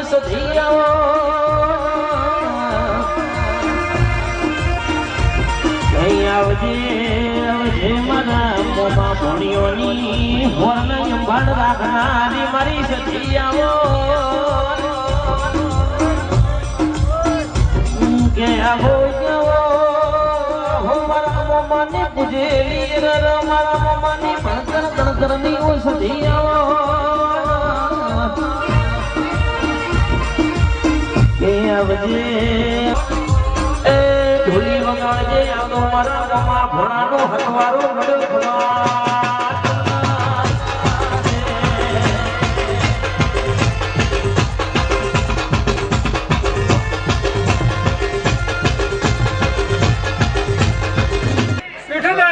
સધિયાઓ આવજે આવજે મારા મોમાં ભણિયોની હોરને સંભાળ રાખનારી મારી સધિયાઓ કે આવો મારા મોમાની પૂજેલી મારા મોમાની ભણતર ગણતરની સધિયાઓ કે આવજે ધૂલી વગાડજે આવતો મારા મામા ભણાનો હથવારો મળ્યો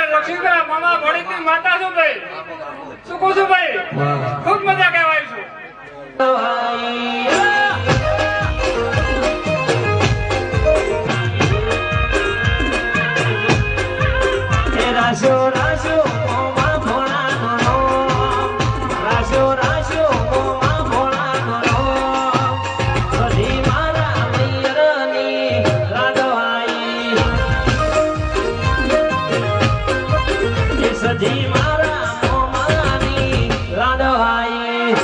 લક્ષ્મીકરા મામા ભણી માતા છું ભાઈ શું કહું છું ભાઈ ખૂબ મજા કહેવાય છું રાશો રાશો મોમાં ભોળાનો રાશો રાશો મોમાં ભોળાનો સધી મારા મૈયરની રાડવાઈ એ સધી મારા મોમાની રાડવાઈ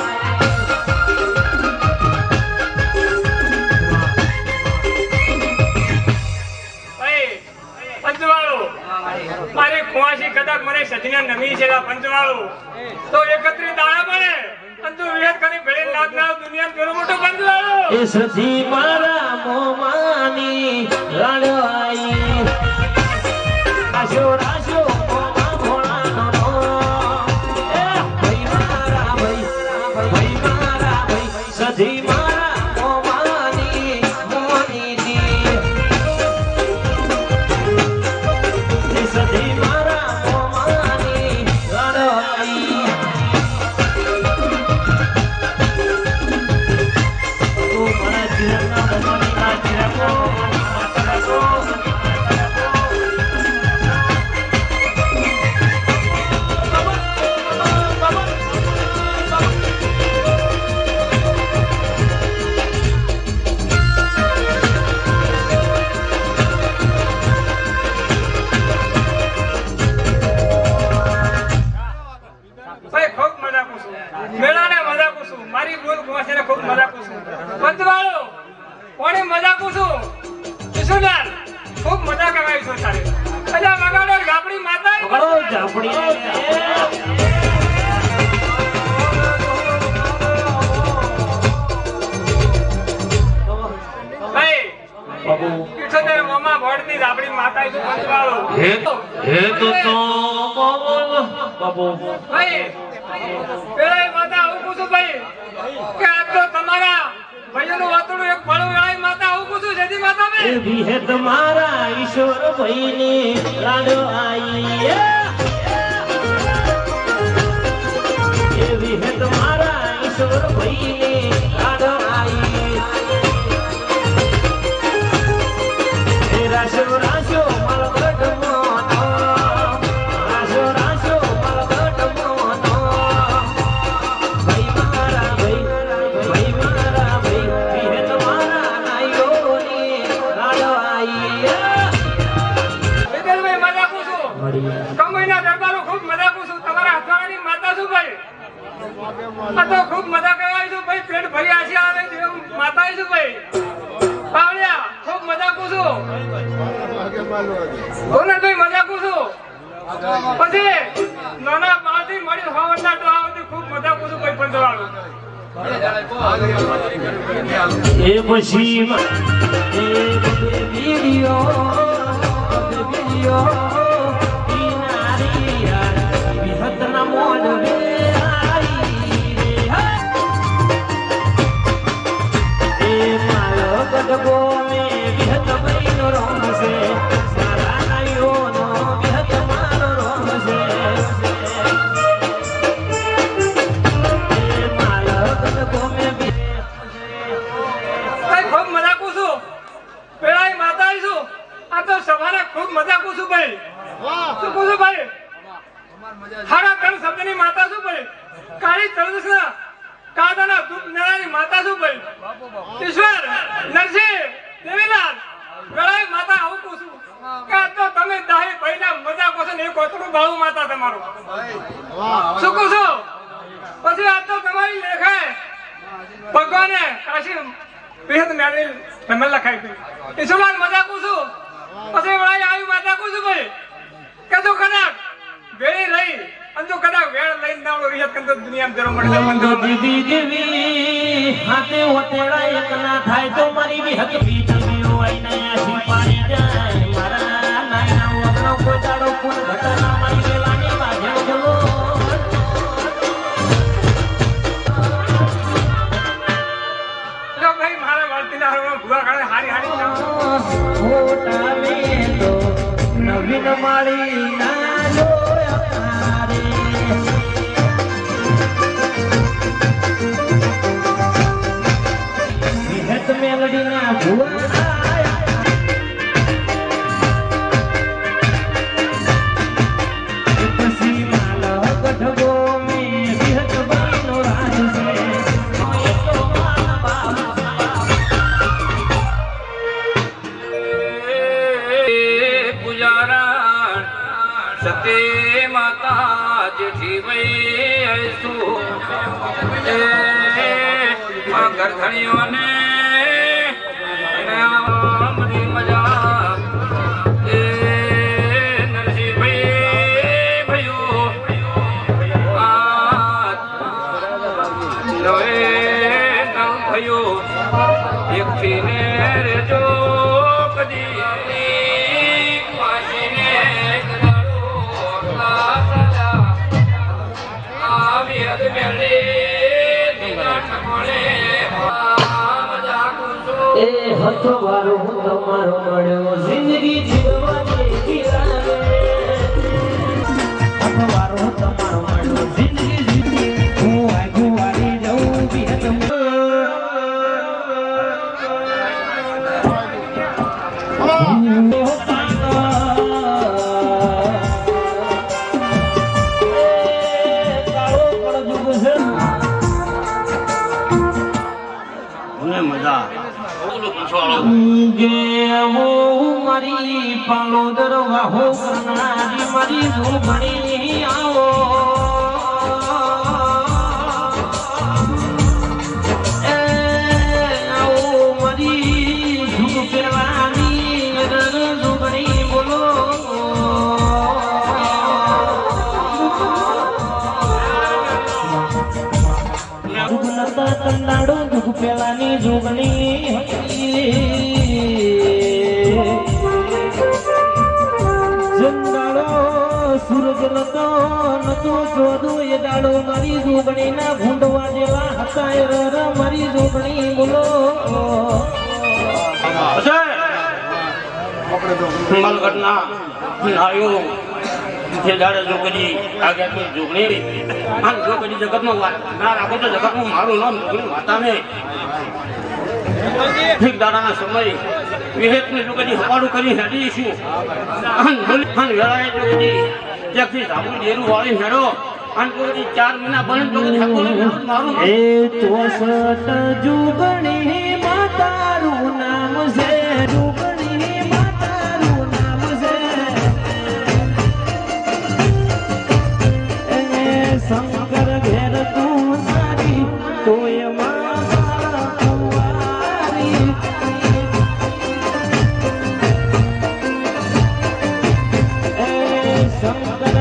મારી ખુવાસી કદાચ મને સધીના નમી છે પંચવાળો તો 31 દાડા પડે અંતુ વિહેત કરી ભેળે લાગનાર દુનિયા પેલો મોટો પંચવાળો એ સધી મારા મોમાની રાડવાઈ રાશો રાશો મોમાં ભોળાનો એ ભાઈ મારા ભાઈ મારા ભાઈ સધી મારા મોમાની મોની સધી મારા મોમાની રાડવાઈ ઓ મારા જીવનના ભગવાનના જીવનો મારી બોલ કોસે ખૂબ મજા કુસું પંચવાળો કોની મજા કુસું કિશોરલાલ ખૂબ મજા કરાવી છો તારે અજા વગાડો ગાપડી માતા વગાડો જાપડી ભાઈ બાબુ કિશોર મામા ભોળની ગાપડી માતા છું પંચવાળો હે તો બાબુ ભાઈ પેલા માતા આવું પૂછું ભાઈ કે આ તો તમારા ભાઈઓનું વાતોડું એક ફળું વેળાઈ માતા આવું પૂછું જતી માતા બે એ ભી હે તમારા ઈશ્વર ભાઈની રાડવાઈ એ ભી હે તમારા ઈશ્વર ભાઈની રાડવાઈ એ રાશો રાશો મલગટ મોનો રાશો રાશો મલગટ મોનો ભાઈ મારા ભાઈ મારા ભાઈ હે તમારા નાઈઓની રાડવાઈ વિજયભાઈ મજા પૂછું કમઈના દરબારો ખૂબ મજા પૂછું તમારા હાથવાળાની માતા શું ભાઈ આ તો ખૂબ મજા કરાવી છું ભાઈ પેટ ભરી આશી આવે છે માતા છું ભાઈ પાવડિયા ખૂબ મજા પૂછું ગોનલભાઈ મજા પૂછું પછી નાના બાળથી મળી હવાના ટોહાથી ખૂબ મજા પૂછું ભાઈ પંચવાળું એ પછી એ વિડિયો કિનારી વિહતના મોડ વે આઈ રે એ મારો ગડગો મે વિહત બઈનો રોમ છે સારા નાયોનો વિહત મારો રોમ છે એ મારો ગડગો મે ખૂબ મજા પૂછું પેલા માતા આવીશું આ તો સવારે ખૂબ મજા પૂછું ભાઈ શું પૂછું ભાઈ હારા ત્રણ શબ્દની માતા શું ભાઈ કાળી ચરદસના કાદાના દૂધ નરાની માતા શું ભાઈ ઈશ્વર નરસિંહ દેવીલાલ વેળાએ માતા આવું કહું છું કે આ તો તમે દાહી ભાઈના મજા કહો છો ને એ કોતરું બાળું માતા તમારું શું કહું છું પછી આ તો તમારી લેખાય ભગવાને કાશી બેહદ મેળવી તમે લખાઈ ગઈ ઈશ્વર મજા કહું છું પછી વેળાએ આવી માતા કહું છું ભાઈ કે જો કદાચ વેળી રહી અને જો કદાચ વેળ લઈને નાવડો રિયત કંતો દુનિયામાં જરો મળે બંધો દીદી દેવી હાથે હોતેડા એક ના થાય તો મારી બી હક પીઠ મેઓ આઈને આસી પાડી જાય મારા નાના વગનો કોદાડો કુલ ઘટના મારી વેલાની વાજે બોલો જો ભાઈ મારા વાળતીના હરવા ભૂવા કાળે હારી હારી હોટા મે તો નવીન માળી ના જોયા રે વિહત મેલડીના ભૂવા પછી માલ ગઢગો મે વિહત બાઈનો રાજ છે તો માન પુજારા સતે માતા જેઠી વઈ શું એ ગરધણીઓને બધી મજા એ નરસિંહભાઈ ભયો આ નવે નવ ભયો એકથી ને રેજો કદી એ હથવારો તમારો મળ્યો જિંદગી જીવવાની કિરાને હથવારો તમારો મળ્યો જિંદગી જીવી હું આગુ વાળી જાઉં વિહત મારી પાલોદર વાહો કરનારી મારી જોગણી આવો એ આવો મારી જુગ પેલાની જોગણી બોલો જુગનતા તંદાડો જુગ પેલાની જોગણી જંગાળો સૂરજ નતો ચોદો એ દાડો મારી જોગણીના ભૂંડવા જેવા હતા એ રર મારી જોગણી બોલો મલગઢના નાયો જે દાડે જોગણી આગળની જોગણી અને જોગણી જગતમાં વાત ના રાખો તો જગતમાં મારું નામ જોગણી માતા ને ઠીક દાડાના સમય વિહેતની જોગણી હવાડું કરી હેડીશું અને વેળાએ જોગણી ત્યાંથી ધાબુ ડેરું વાળી હેડો અને જોગણી 4 મહિના બને જોગણી મારું એ 64 જોગણી માતારું નામ છે જોગણી માતારું નામ છે એ શંકર ઘેર તું સારી તોય માતા કુંવારી એ શંકર